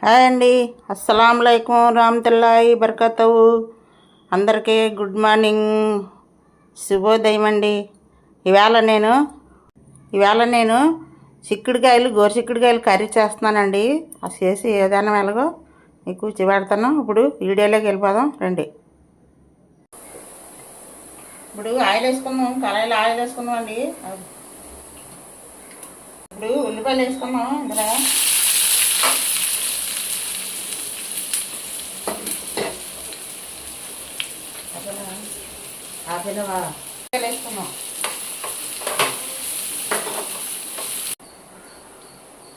Hi అండి, అస్సలాములైకుం రామతుల్లాహి బర్కతహు. అందరికీ good morning, శుభోదయం అండి. ఇవాళ నేను చిక్కుడుకాయలు గోరుచిక్కుడుకాయలు కర్రీ చేస్తున్నానండి. అది చేసి ఏదైనా ఎలాగో మీకు చూపెడతాను. ఇప్పుడు వీడియోలోకి వెళ్ళిపోదాం రండి. ఇప్పుడు ఆయిల్ వేసుకుందాం, కళాయిలో ఆయిల్ వేసుకుందాం అండి. ఇప్పుడు ఉల్లిపాయలు వేసుకుందాం. ఇందులో వేసుకున్నాం.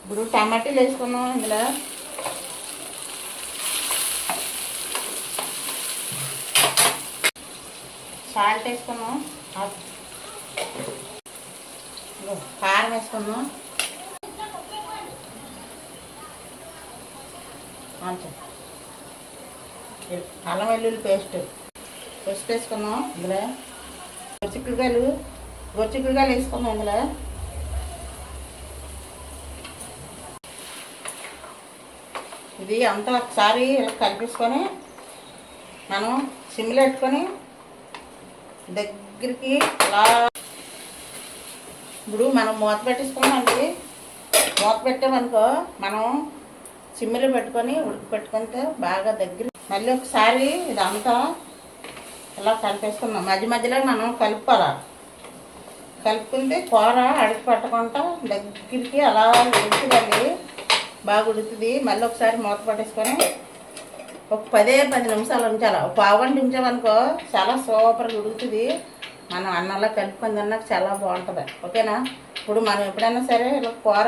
ఇప్పుడు టమాటీలు వేసుకున్నాం. ఇందులో సాల్ట్ వేసుకున్నాం, కారం వేసుకున్నాం, అల్లం వెల్లుల్లి పేస్ట్ వేసుకున్నాం. ఇందులో గొరిచిక్కుడుకాయలు వేసుకున్నాం. ఇందులో ఇది అంతా ఒకసారి ఇలా కలిపేసుకొని మనం సిమ్లో పెట్టుకొని దగ్గరికి అలా ఇప్పుడు మనం మూత పెట్టేసుకున్నామండి. మూత పెట్టామనుకో మనం సిమ్లో పెట్టుకొని పెట్టుకుంటే బాగా దగ్గర. మళ్ళీ ఒకసారి ఇదంతా ఇలా కలిపేసుకున్నాం. మధ్య మధ్యలో మనం కలుపుకుంటే కూర అడుగు పట్టకుండా దగ్గరికి అలా ఉడుకుతుందండి, బాగా ఉడుకుతుంది. మళ్ళీ ఒకసారి మూత పట్టేసుకొని ఒక 10 నిమిషాలు ఉంచాలి. ఒక పావుగంట ఉంచామనుకో చాలా సూపర్గా ఉడుకుతుంది. మనం అన్నంలో కలుపుకొని తిన్నాక చాలా బాగుంటుంది. ఓకేనా? ఇప్పుడు మనం ఎప్పుడైనా సరే ఇలా కూర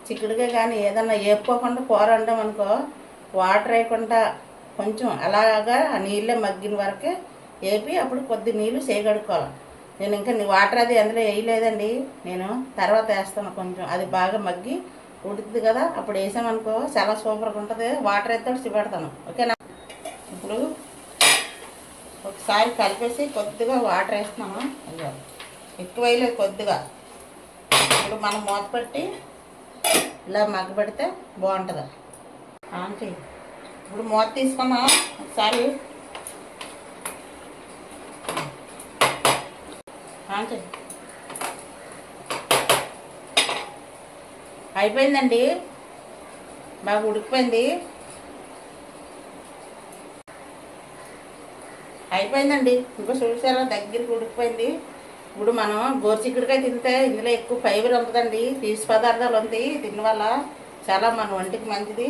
చిక్కుడుగా కానీ ఏదన్నా వేపుకోకుండా కూర వండామనుకో వాటర్ వేయకుండా కొంచెం అలాగా ఆ నీళ్ళే మగ్గిన వరకే వేపి అప్పుడు కొద్ది నీళ్ళు చేయగడుకోవాలి. నేను ఇంకా వాటర్ అది అందులో వేయలేదండి, నేను తర్వాత వేస్తాను. కొంచెం అది బాగా మగ్గి ఉడుకుతుంది కదా, అప్పుడు వేసామనుకో చాలా సూపర్గా ఉంటుంది. వాటర్ అయితే చూపెడతాను. ఓకేనా? ఇప్పుడు ఒకసారి కలిపేసి కొద్దిగా వాటర్ వేస్తున్నాము. ఎక్కువ వేయలేదు, కొద్దిగా. ఇప్పుడు మనం మూత పెట్టి ఇలా మగ్గబెడితే బాగుంటుంది. ఆంటీ ఇప్పుడు మూత తీసుకున్నాం. ఒకసారి అయిపోయిందండి, బాగా ఉడికిపోయింది. ఇంకో చూసారా దగ్గరికి ఉడికిపోయింది. ఇప్పుడు మనం గోరుచిక్కుడుకాయ తింటే ఇందులో ఎక్కువ ఫైబర్ ఉంటుందండి, పీచు పదార్థాలు ఉంది. దీనివల్ల చాలా మన ఒంటికి మంచిది.